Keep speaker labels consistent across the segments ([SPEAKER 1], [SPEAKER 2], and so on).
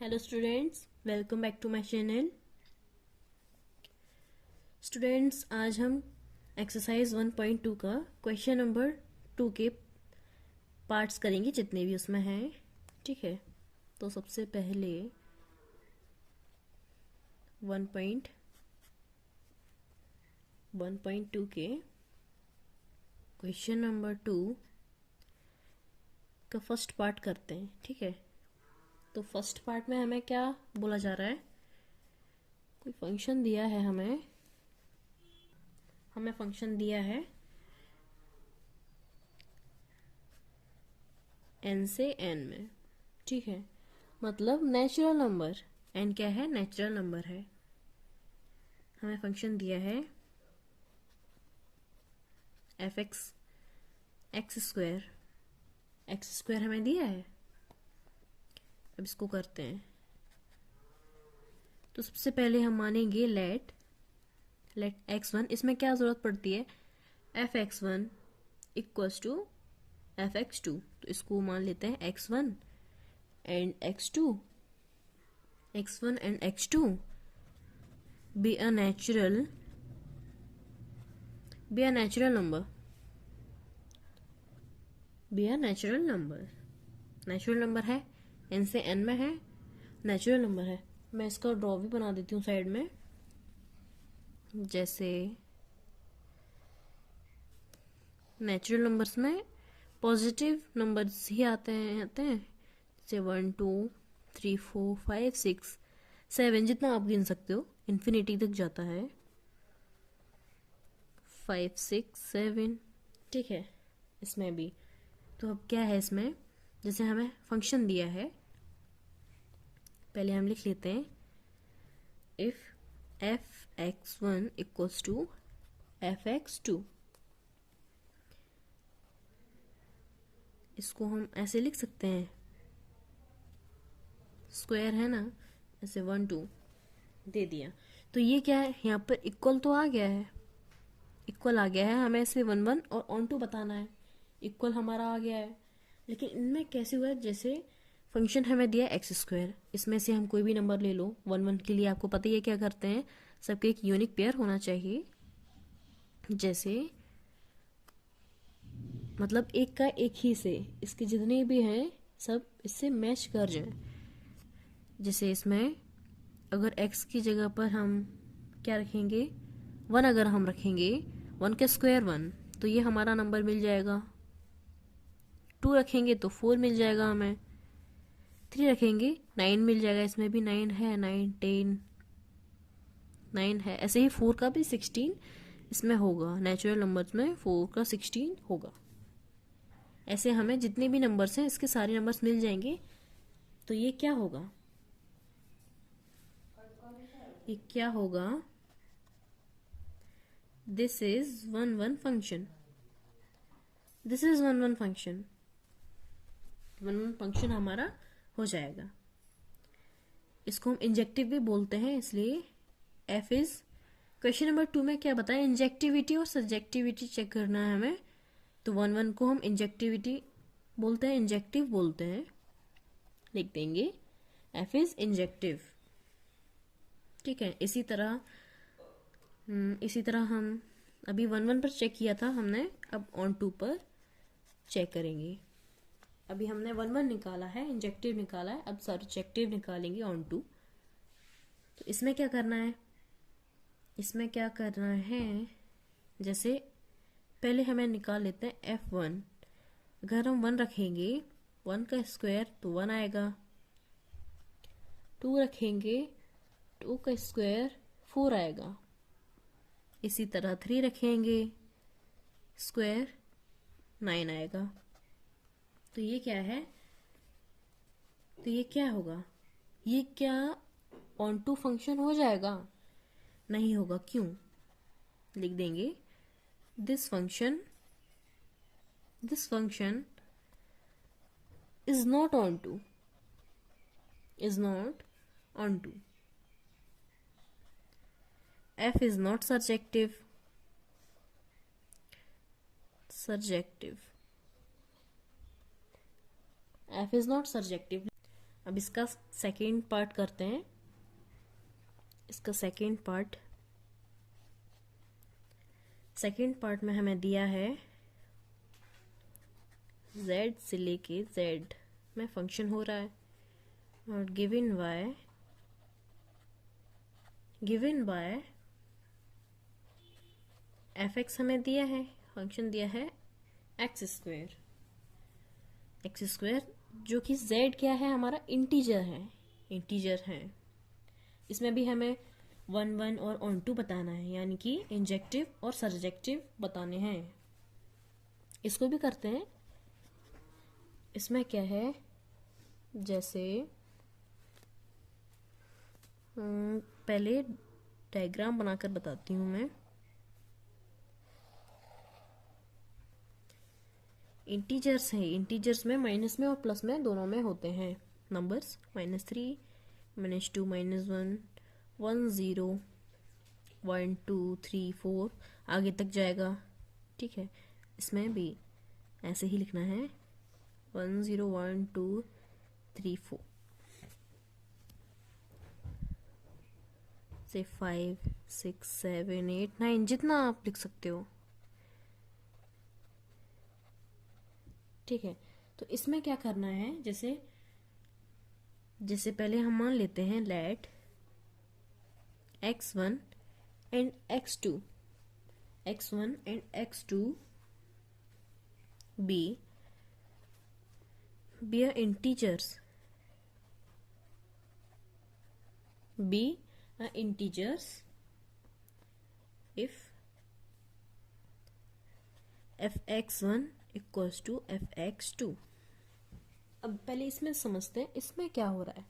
[SPEAKER 1] Hello students, welcome back to my channel. Students, आज हम exercise 1.2 का क्वेश्चन नंबर 2 के पार्ट्स करेंगे जितने भी उसमें हैं। ठीक है, तो सबसे पहले 1.2 के क्वेश्चन नंबर 2 का फर्स्ट पार्ट करते हैं। ठीक है, तो फर्स्ट पार्ट में हमें क्या बोला जा रहा है, कोई फंक्शन दिया है, हमें फंक्शन दिया है n से n में। ठीक है, मतलब नेचुरल नंबर n क्या है, नेचुरल नंबर है। हमें फंक्शन दिया है f(x) x स्क्वायर हमें दिया है। अब इसको करते हैं, तो सबसे पहले हम मानेंगे लेट x1, इसमें क्या जरूरत पड़ती है, f(x1) इक्वल्स टू f(x2), तो इसको मान लेते हैं x1 and x2 be a natural natural number है, n से n में है, नेचुरल नंबर है। मैं इसका ड्रॉ भी बना देती हूँ साइड में, जैसे नेचुरल नंबर्स में पॉजिटिव नंबर्स ही आते हैं जैसे 1 2 3 4 5 6 7, जितना आप गिन सकते हो, इन्फिनिटी तक जाता है, 5 6 7। ठीक है, इसमें भी तो अब क्या है, इसमें जैसे हमें फंक्शन दिया है, पहले हम लिख लेते हैं if f(x1) equals to f(x2), इसको हम ऐसे लिख सकते हैं, स्क्वायर है ना, ऐसे 1 2 दे दिया। तो ये क्या है, यहाँ पर इक्वल तो आ गया है, हमें इसे 1 1 और ऑन टू बताना है, इक्वल हमारा आ गया है। लेकिन इनमें कैसे हुआ है, जैसे फंक्शन हमें दिया x स्क्वायर, इसमें से हम कोई भी नंबर ले लो, 1 1 के लिए आपको पता ही है क्या करते हैं, सबके एक यूनिक पेयर होना चाहिए, जैसे मतलब एक का एक ही से इसके जितने भी हैं सब इससे मैच कर जाए। जैसे इसमें अगर x की जगह पर हम क्या रखेंगे, 1 अगर हम रखेंगे, 1 का स्क्वायर 1, तो ये हमारा नंबर मिल जाएगा। 2 रखेंगे तो 4 मिल जाएगा हमें। 3 रखेंगे 9 मिल जाएगा, इसमें भी 9 है, 9 10 9 है। ऐसे ही 4 का भी 16 इसमें होगा, नेचुरल नंबर्स में 4 का 16 होगा। ऐसे हमें जितने भी नंबर्स हैं इसके सारे नंबर्स मिल जाएंगे। तो ये क्या होगा, दिस इज 1 1 फंक्शन, 1 1 फंक्शन हमारा हो जाएगा। इसको हम इंजेक्टिव भी बोलते हैं, इसलिए f इज, क्वेश्चन नंबर 2 में क्या बताया, इंजेक्टिविटी और सब्जेक्टिविटी चेक करना है हमें। तो 1 1 को हम इंजेक्टिव बोलते हैं, लिख देंगे f इज इंजेक्टिव। ठीक है, इसी तरह हम अभी 1 1 पर चेक किया था हमने, अब ऑन 2 पर चेक करेंगे। अभी हमने 1 1 निकाला है, इंजेक्टिव निकाला है, अब सब्जेक्टिव निकालेंगे ऑन 2। तो इसमें क्या करना है, जैसे पहले हमें निकाल लेते हैं f1। अगर हम 1 रखेंगे, 1 का स्क्वायर तो 1 आएगा, 2 रखेंगे, 2 का स्क्वायर 4 आएगा, इसी तरह 3 रखेंगे, स्क्वायर 9 आएगा। तो ये क्या है, तो ये क्या होगा, ये क्या ऑन टू फंक्शन हो जाएगा, नहीं होगा। क्यों, लिख देंगे this function is not onto f is not surjective f is not surjective। अब इसका सेकेंड पार्ट करते हैं। इसका सेकेंड पार्ट में हमें दिया है z से लेके z में फंक्शन हो रहा है, और गिवन बाय fx हमें दिया है, फंक्शन दिया है एक्स स्क्वायर, जो कि z क्या है, हमारा इंटीजर है। इसमें भी हमें 1 1 और ऑन टू बताना है, यानी कि इंजेक्टिव और सरजेक्टिव बताने हैं। इसको भी करते हैं। इसमें क्या है, जैसे पहले डायग्राम बनाकर बताती हूँ मैं। इंटीजर्स है, इंटीजर्स में माइनस में और प्लस में दोनों में होते हैं नंबर्स। -3, -2, -1, 1 0, 1 2 3 4 आगे तक जाएगा। ठीक है, इसमें भी ऐसे ही लिखना है 1 0 1 2 3 4 से 5 6 7 8 9 जितना आप लिख सकते हो। ठीक है, तो इसमें क्या करना है, जैसे पहले हम मान लेते हैं let x1 and x2 be a integers if fx1 equals to fx2। अब पहले इसमें समझते हैं इसमें क्या हो रहा है।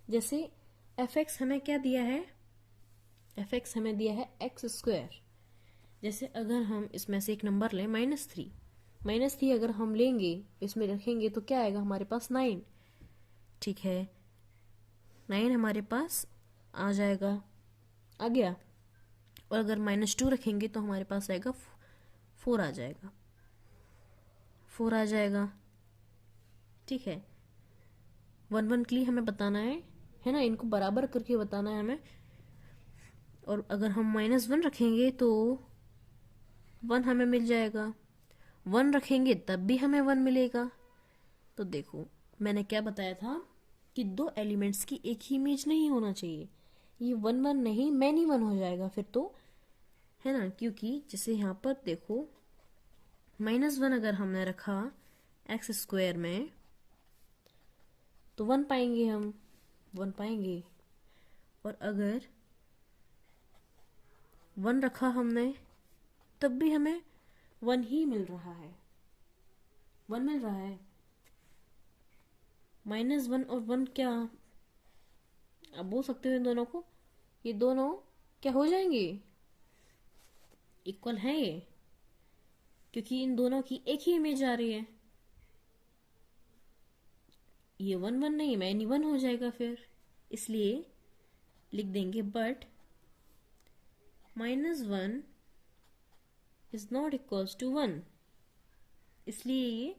[SPEAKER 1] जैसे fx हमें क्या दिया है, fx हमें दिया है एक्स स्क्वायर। जैसे अगर हम इसमें से एक नंबर लें -3 अगर हम लेंगे, इसमें रखेंगे तो क्या आएगा हमारे पास 9। ठीक है, 9 हमारे पास आ जाएगा, आ गया। और अगर -2 रखेंगे तो हमारे पास आएगा 4 आ जाएगा। ठीक है, 1 1 के लिए हमें बताना है ना, इनको बराबर करके बताना है हमें। और अगर हम -1 रखेंगे तो 1 हमें मिल जाएगा, 1 रखेंगे तब भी हमें 1 मिलेगा। तो देखो मैंने क्या बताया था कि दो एलिमेंट्स की एक ही इमेज नहीं होना चाहिए। ये 1 1 नहीं, मैनी 1 हो जाएगा फिर तो, है ना। क्योंकि जैसे यहाँ पर देखो -1 अगर हमने रखा एक्स स्क्वायर में तो 1 पाएंगे हम, 1 पाएंगे। और अगर 1 रखा हमने तब भी हमें 1 ही मिल रहा है, 1 मिल रहा है। -1 और 1 क्या आप बोल सकते हो इन दोनों को, ये दोनों क्या हो जाएंगे, इक्वल है ये, क्योंकि इन दोनों की एक ही इमेज आ रही है। ये 1 1 नहीं, मैनी 1 हो जाएगा फिर, इसलिए लिख देंगे but -1 is not equals to 1। इसलिए ये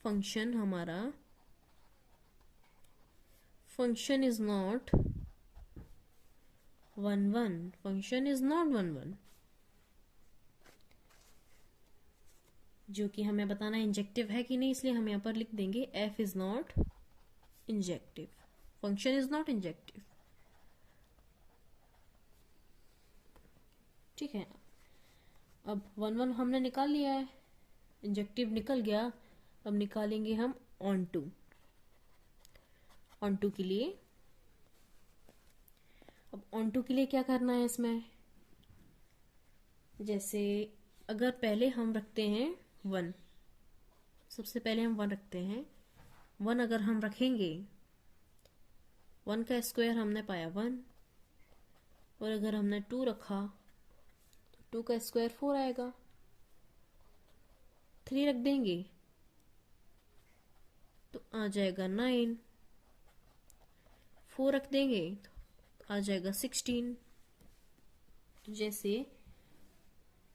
[SPEAKER 1] फंक्शन हमारा function is not 1 1, function is not 1 1, जो कि हमें बताना इंजेक्टिव है कि नहीं। इसलिए हम यहाँ पर लिख देंगे f is not injective, function is not injective. ठीक है, अब 1 1 हमने निकाल लिया है, इंजेक्टिव निकल गया। अब निकालेंगे हम ऑन टू के लिए। अब ऑन टू के लिए क्या करना है इसमें, जैसे अगर पहले हम रखते हैं 1, सबसे पहले हम 1 रखते हैं। 1 अगर हम रखेंगे, 1 का स्क्वायर हमने पाया 1, और अगर हमने 2 रखा तो 2 का स्क्वायर 4 आएगा। 3 रख देंगे तो आ जाएगा 9, 4 रख देंगे तो आ जाएगा 16। तो जैसे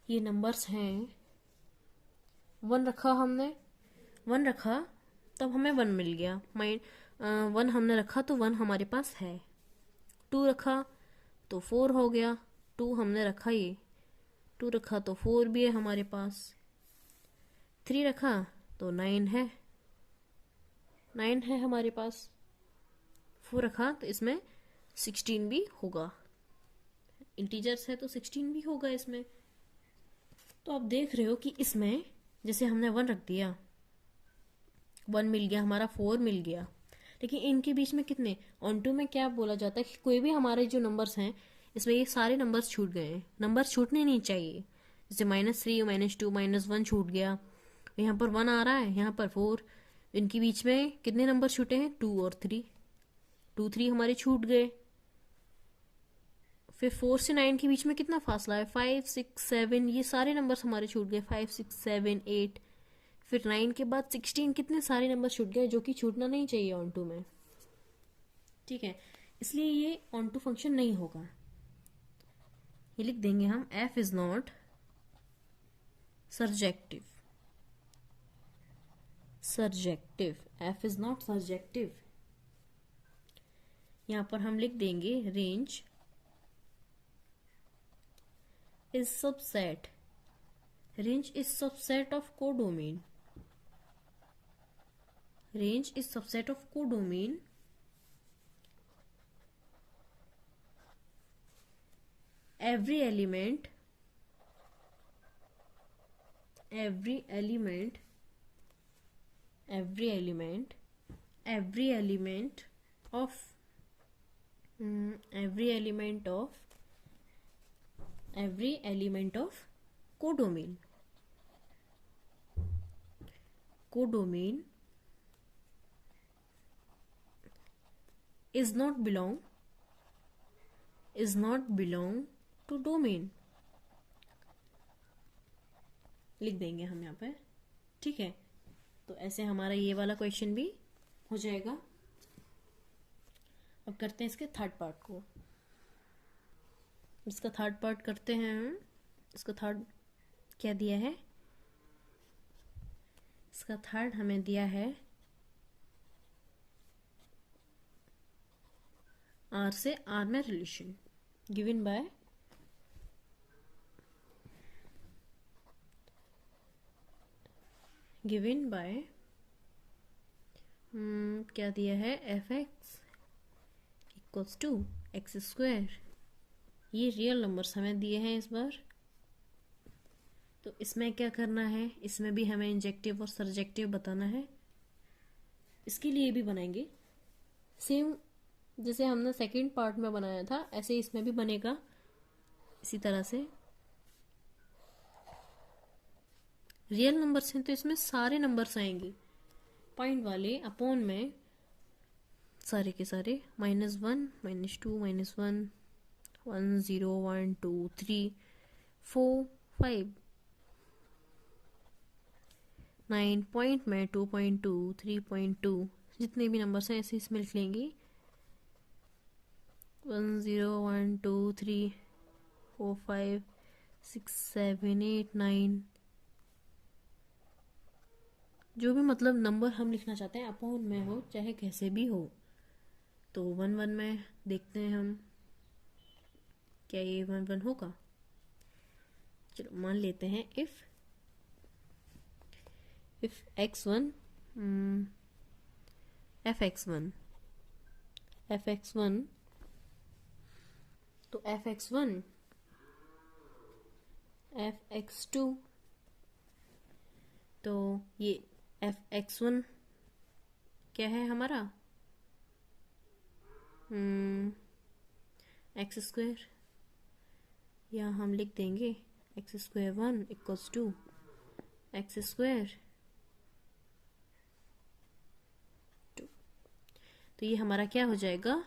[SPEAKER 1] ये नंबर्स हैं, 1 रखा हमने, 1 रखा तब हमें 1 मिल गया। 1 हमने रखा तो 1 हमारे पास है, 2 रखा तो 4 हो गया, 2 हमने रखा, ये 2 रखा तो 4 भी है हमारे पास, 3 रखा तो 9 है, 9 है हमारे पास, 4 रखा तो इसमें 16 भी होगा, इंटीजर्स है तो 16 भी होगा इसमें। तो आप देख रहे हो कि इसमें जैसे हमने 1 रख दिया, 1 मिल गया हमारा, 4 मिल गया, लेकिन इनके बीच में कितने, ऑन टू में क्या बोला जाता है कि कोई भी हमारे जो नंबर्स हैं इसमें ये सारे नंबर्स छूट गए हैं, नंबर छूटने नहीं चाहिए। जैसे -3, -2, -1 छूट गया, यहाँ पर 1 आ रहा है, यहाँ पर 4, इनके बीच में कितने नंबर छूटे हैं, 2 और 3, 2 3 हमारे छूट गए। फिर 4 से 9 के बीच में कितना फासला है, 5 6 7, ये सारे नंबर्स हमारे छूट गए, 5 6 7 8। फिर 9 के बाद 16, कितने सारे नंबर छूट गए जो कि छूटना नहीं चाहिए ऑन टू में, ठीक है, इसलिए ये ऑन टू फंक्शन नहीं होगा। ये लिख देंगे हम, f is not surjective, f is not surjective. यहां पर हम लिख देंगे range is subset, range is subset of codomain, range is subset of codomain every element of codomain is not belong to domain, लिख देंगे हम यहाँ पर, ठीक है। तो ऐसे हमारा ये वाला क्वेश्चन भी हो जाएगा। अब करते हैं इसके थर्ड पार्ट को, इसका थर्ड पार्ट करते हैं हम। इसका थर्ड क्या दिया है, इसका थर्ड हमें दिया है R से R में रिलेशन गिवन बाय क्या दिया है, f(x) इक्वल्स टू x²। ये रियल नंबर्स हमें दिए हैं इस बार। तो इसमें क्या करना है, इसमें भी हमें इंजेक्टिव और सर्जेक्टिव बताना है। इसके लिए भी बनाएंगे सेम जैसे हमने सेकंड पार्ट में बनाया था, ऐसे इसमें भी बनेगा इसी तरह से। रियल नंबर्स हैं तो इसमें सारे नंबर्स आएंगे पॉइंट वाले, अपॉन में सारे के सारे, -1 -2 -1 1 0 1 2 3 4 5 9 पॉइंट में 2.2 3.2 जितने भी नंबर्स हैं ऐसे इसमें लिख लेंगे। 1 0 1 2 3 4 5 6 7 8 9, जो भी मतलब नंबर हम लिखना चाहते हैं अपॉन में हो चाहे कैसे भी हो। तो 1 1 में देखते हैं हम, क्या ये 1 1 होगा। चलो मान लेते हैं इफ x1 fx1 तो fx1 fx2, तो ये fx1 क्या है हमारा, x², या हम लिख देंगे x²1 इक्वल्स टू x²। तो ये हमारा क्या हो जाएगा,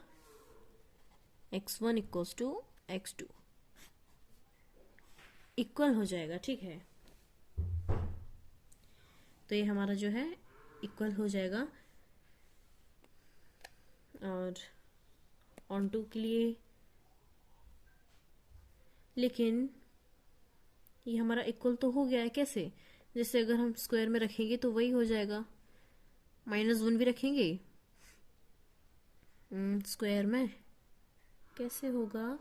[SPEAKER 1] x1 equals to x2 equal हो जाएगा, ठीक है। तो ये हमारा जो है इक्वल हो जाएगा। और ऑन टू के लिए, लेकिन ये हमारा इक्वल तो हो गया है कैसे, जैसे अगर हम स्क्वायर में रखेंगे तो वही हो जाएगा, -1 भी रखेंगे स्क्वायर में कैसे होगा,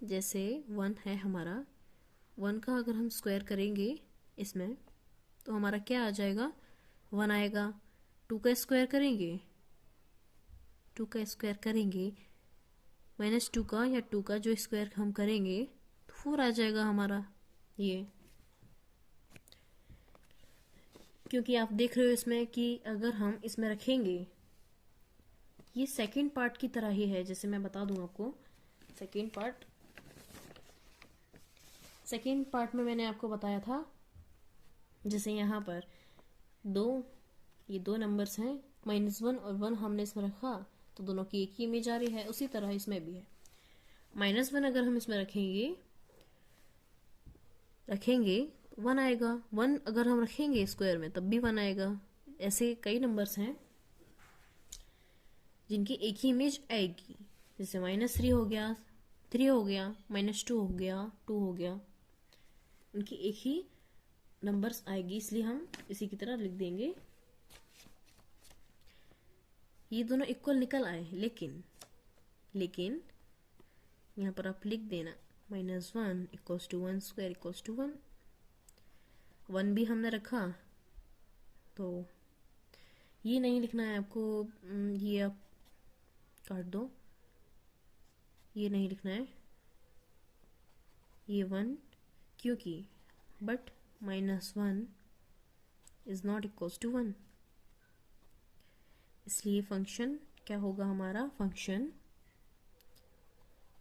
[SPEAKER 1] जैसे 1 है हमारा, 1 का अगर हम स्क्वायर करेंगे इसमें तो हमारा क्या आ जाएगा, 1 आएगा। 2 का स्क्वायर करेंगे, 2 का स्क्वायर करेंगे -2 का या 2 का जो स्क्वायर हम करेंगे तो 4 आ जाएगा हमारा। ये क्योंकि आप देख रहे हो इसमें कि अगर हम इसमें रखेंगे, ये सेकंड पार्ट की तरह ही है। जैसे मैं बता दूं आपको, सेकंड पार्ट में मैंने आपको बताया था, जैसे यहाँ पर ये दो नंबर्स हैं, -1 और 1 हमने इसमें रखा तो दोनों की एक ही इमेज आ रही है। उसी तरह इसमें भी है। -1 अगर हम इसमें रखेंगे 1 आएगा। 1 अगर हम रखेंगे स्क्वायर में तब भी 1 आएगा। ऐसे कई नंबर्स हैं जिनकी एक ही इमेज आएगी। जैसे -3 हो गया, 3 हो गया, -2 हो गया, 2 हो गया, उनकी एक ही नंबर्स आएगी, इसलिए हम इसी की तरह लिख देंगे। ये दोनों इक्वल निकल आए, लेकिन यहाँ पर आप लिख देना -1 equals to 1 square equals to 1। 1 भी हमने रखा तो ये नहीं लिखना है आपको, ये आप काट दो, ये नहीं लिखना है, ये 1, क्योंकि but -1 is not equals to 1, इसलिए फंक्शन क्या होगा हमारा,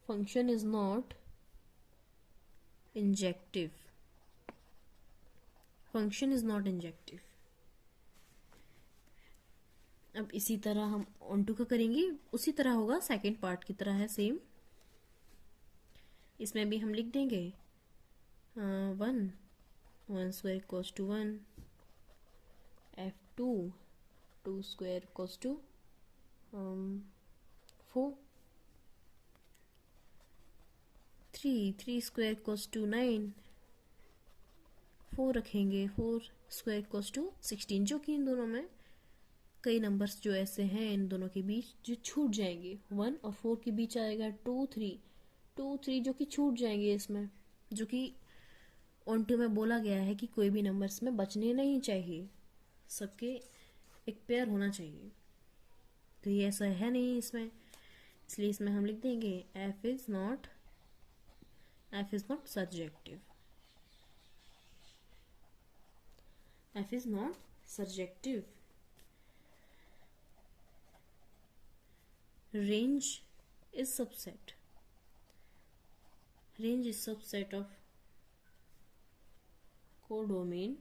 [SPEAKER 1] function is not injective, function is not injective. अब इसी तरह हम ऑन2 का करेंगे, उसी तरह होगा, सेकंड पार्ट की तरह है सेम। इसमें भी हम लिख देंगे 1 square equals to 1, f2 2 square equals to 4, 3 square equals to 9, 4 रखेंगे, 4 स्क्वायर इक्वल्स टू 16, जो कि इन दोनों में कई नंबर्स जो ऐसे हैं इन दोनों के बीच जो छूट जाएंगे। 1 और 4 के बीच आएगा 2 3 जो कि छूट जाएंगे इसमें, जो कि ऑन2 में बोला गया है कि कोई भी नंबर इसमें बचने नहीं चाहिए, सबके एक पेयर होना चाहिए। तो ये ऐसा है नहीं इसमें, इसलिए इसमें हम लिख देंगे f is not surjective, f is not surjective. range is subset of codomain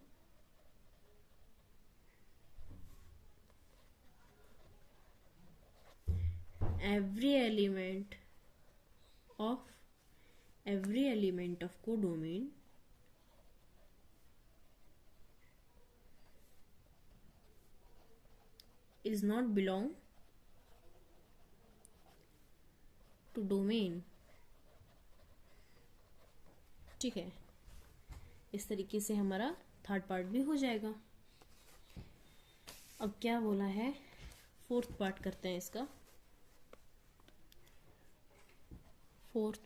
[SPEAKER 1] every element of codomain is not belong to domain। ठीक है, इस तरीके से हमारा थर्ड पार्ट भी हो जाएगा। अब क्या बोला है, फोर्थ पार्ट करते हैं इसका। फोर्थ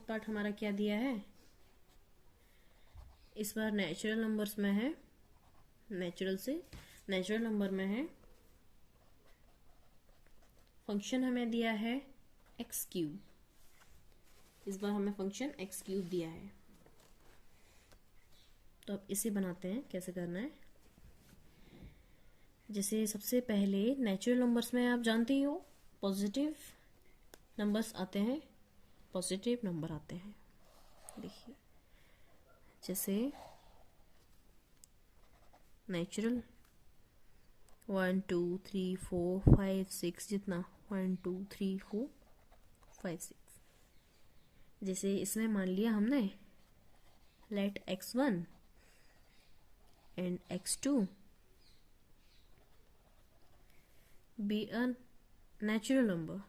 [SPEAKER 1] पार्ट हमारा क्या दिया है, इस बार नेचुरल नंबर्स में है, नेचुरल नंबर में है। फंक्शन हमें दिया है x3, इस बार हमें फंक्शन x3 दिया है। तो अब इसे बनाते हैं, कैसे करना है। जैसे सबसे पहले नेचुरल नंबर्स में आप जानते ही हो पॉजिटिव नंबर्स आते हैं, पॉजिटिव नंबर आते हैं। देखिए जैसे नेचुरल 1 2 3 4 5 6, जितना 1 2 3 4 5 6। जैसे इसमें मान लिया हमने let x1 and x2 be a natural number,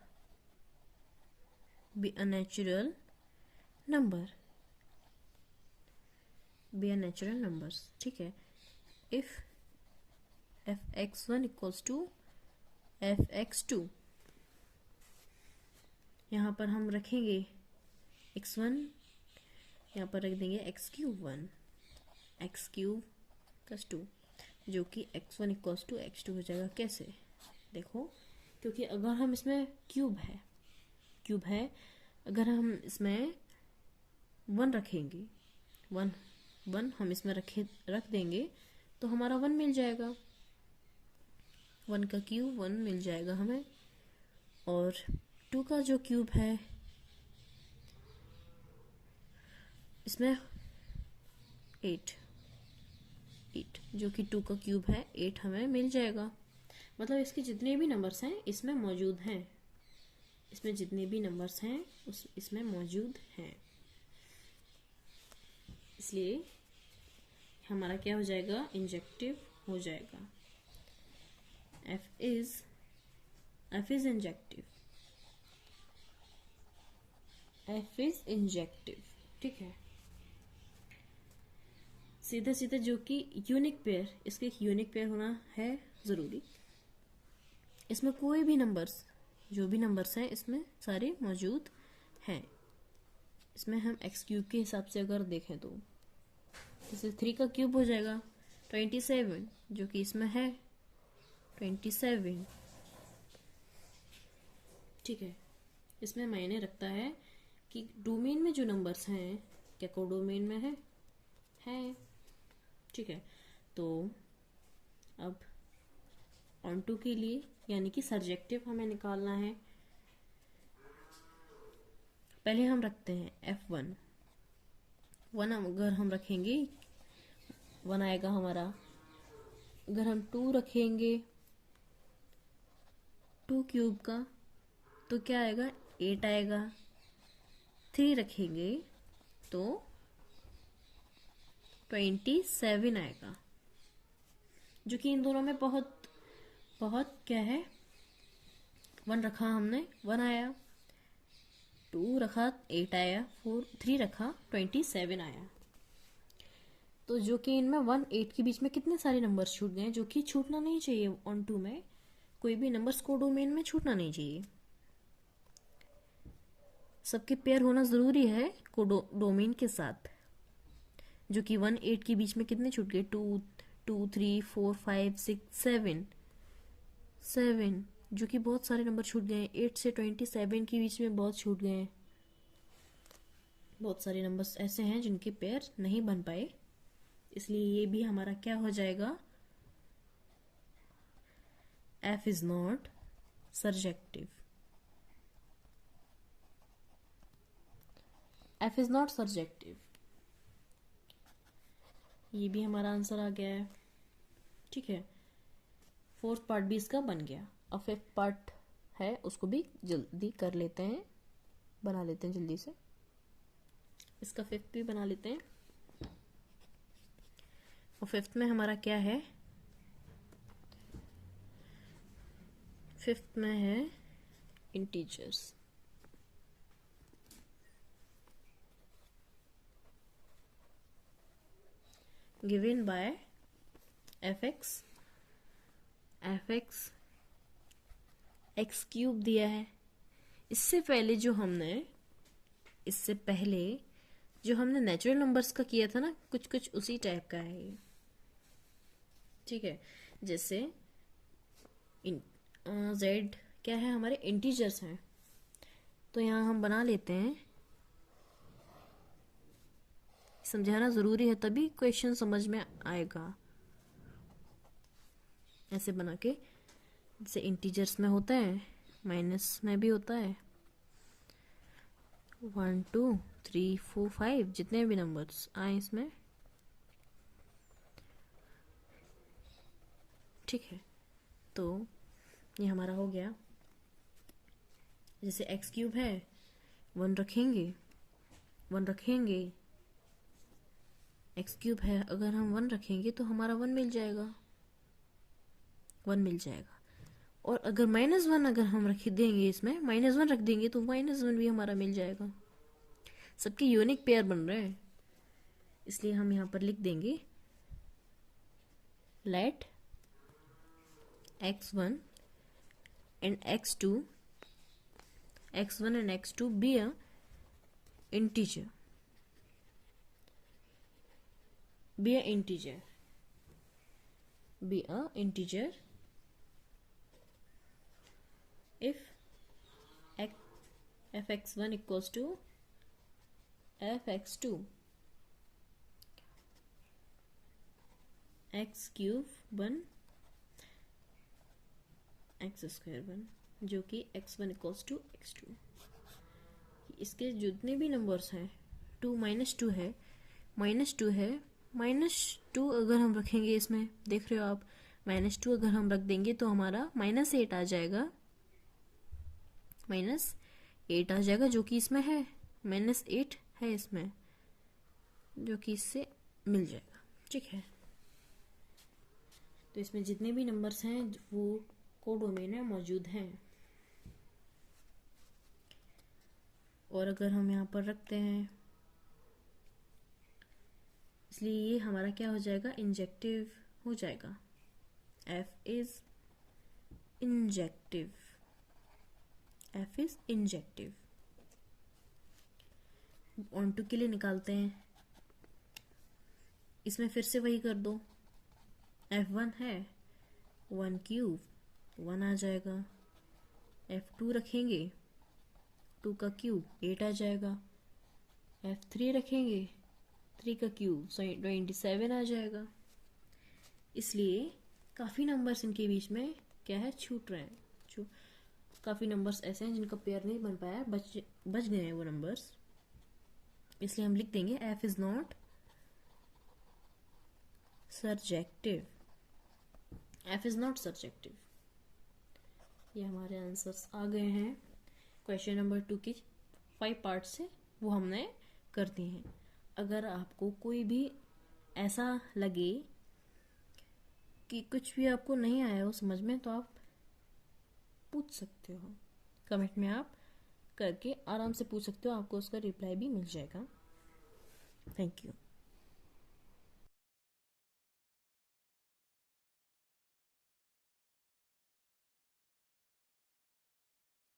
[SPEAKER 1] be a natural numbers। ठीक है, if f x1 equals to fx2। यहाँ पर हम रखेंगे x1, यहाँ पर रख देंगे x3 x3 + 2, जो कि x1 = x2 हो जाएगा। कैसे? देखो, क्योंकि अगर हम इसमें क्यूब है, अगर हम इसमें 1 रखेंगे, 1 हम इसमें रख देंगे तो हमारा 1 मिल जाएगा। 1 का क्यूब 1 मिल जाएगा हमें। और 2 का जो क्यूब है, इसमें 8 जो कि 2 का क्यूब है, 8 हमें मिल जाएगा। मतलब इसके जितने भी नंबर्स हैं इसमें मौजूद हैं, इसमें जितने भी नंबर्स हैं इसमें मौजूद हैं। इसलिए हमारा क्या हो जाएगा? इंजेक्टिव हो जाएगा। F is injective. F is injective. ठीक है। सीधा सीधा जो कि यूनिक पेयर, इसके एक यूनिक पेयर होना है ज़रूरी। इसमें कोई भी नंबर्स, जो भी नंबर्स हैं इसमें सारे मौजूद हैं। इसमें हम x³ के हिसाब से अगर देखें तो जैसे 3 का क्यूब हो जाएगा 27, जो कि इसमें है 27। ठीक है। इसमें मायने रखता है कि डोमेन में जो नंबर्स हैं क्या कोडोमेन में है। ठीक है। तो अब ऑनटू के लिए यानी कि सर्जेक्टिव हमें निकालना है। पहले हम रखते हैं F1 अगर हम रखेंगे 1 आएगा हमारा। अगर हम 2 रखेंगे 2 क्यूब का तो क्या आएगा? 8 आएगा। 3 रखेंगे तो 27 आएगा, जो कि इन दोनों में बहुत क्या है। 1 रखा हमने 1 आया, 2 रखा 8 आया, 3 रखा 27 आया। तो जो कि इनमें 1 8 के बीच में कितने सारे नंबर्स छूट गए, जो कि छूटना नहीं चाहिए। ऑन2 में कोई भी नंबर्स कोडोमेन में छूटना नहीं चाहिए। सबके पेयर होना जरूरी है कोडोमेन के साथ। जो कि 1 8 के बीच में कितने छूट गए? 2 3 4 5 6 7, जो कि बहुत सारे नंबर छूट गए। 8 से 27 के बीच में बहुत छूट गए। बहुत सारे नंबर्स ऐसे हैं जिनके पेयर नहीं बन पाए, इसलिए ये भी हमारा क्या हो जाएगा? F is not surjective। F is not surjective। ये भी हमारा आंसर आ गया है। ठीक है। 4th पार्ट भी इसका बन गया। अब 5th पार्ट है, उसको भी जल्दी कर लेते हैं, बना लेते हैं जल्दी से। इसका 5th भी बना लेते हैं। और 5th में हमारा क्या है? 5th में है integers. Given by fx x³ दिया है। इससे पहले जो हमने नेचुरल नंबर्स का किया था ना, कुछ उसी टाइप का है ये। ठीक है। जैसे z क्या है? हमारे इंटीजर्स हैं। तो यहाँ हम बना लेते हैं, समझाना जरूरी है तभी क्वेश्चन समझ में आएगा। ऐसे बना के, जैसे इंटीजर्स में होता है, माइनस में भी होता है। 1 2 3 4 5 जितने भी नंबर्स आए इसमें। ठीक है। तो ये हमारा हो गया। जैसे x³ है, 1 रखेंगे x³ है, अगर हम 1 रखेंगे तो हमारा 1 मिल जाएगा। और अगर -1 अगर हम रख देंगे, इसमें -1 रख देंगे तो -1 भी हमारा मिल जाएगा। सबके यूनिक पेयर बन रहे हैं, इसलिए हम यहाँ पर लिख देंगे late x1 and x2, x1 and x2 be a integer, be a integer, be a integer if fx1 equals to fx2 x cube 1 x square 1 जो कि x1 इक्वल्स टू x2। इसके जितने भी नंबर्स हैं 2 -2 है, -2 है, -2 अगर हम रखेंगे इसमें, देख रहे हो आप, -2 अगर हम रख देंगे तो हमारा -8 आ जाएगा, -8 आ जाएगा जो कि इसमें है, -8 है इसमें जो कि इससे मिल जाएगा। ठीक है, तो इसमें जितने भी नंबर्स हैं वो कोडोमेन में मौजूद हैं। और अगर हम यहाँ पर रखते हैं, इसलिए ये हमारा क्या हो जाएगा, इंजेक्टिव हो जाएगा। f is injective, f is injective. ऑन2 के लिए निकालते हैं, इसमें फिर से वही कर दो, f1 है 1 क्यूब 1 आ जाएगा, f2 रखेंगे 2 का क्यूब 8 आ जाएगा, f3 रखेंगे 3 का क्यूब 27 आ जाएगा। इसलिए काफ़ी नंबर्स इनके बीच में क्या है, छूट रहे हैं। जो काफ़ी नंबर्स ऐसे हैं जिनका पेयर नहीं बन पाया, बच गए हैं वो नंबर्स, इसलिए हम लिख देंगे f is not surjective, f is not surjective. ये हमारे आंसर्स आ गए हैं क्वेश्चन नंबर 2 की 5 पार्ट से, वो हमने कर दिए हैं। अगर आपको कोई भी ऐसा लगे कि कुछ भी आपको नहीं आया हो समझ में, तो आप पूछ सकते हो, कमेंट में आप करके आराम से पूछ सकते हो, आपको उसका रिप्लाई भी मिल जाएगा। Thank you.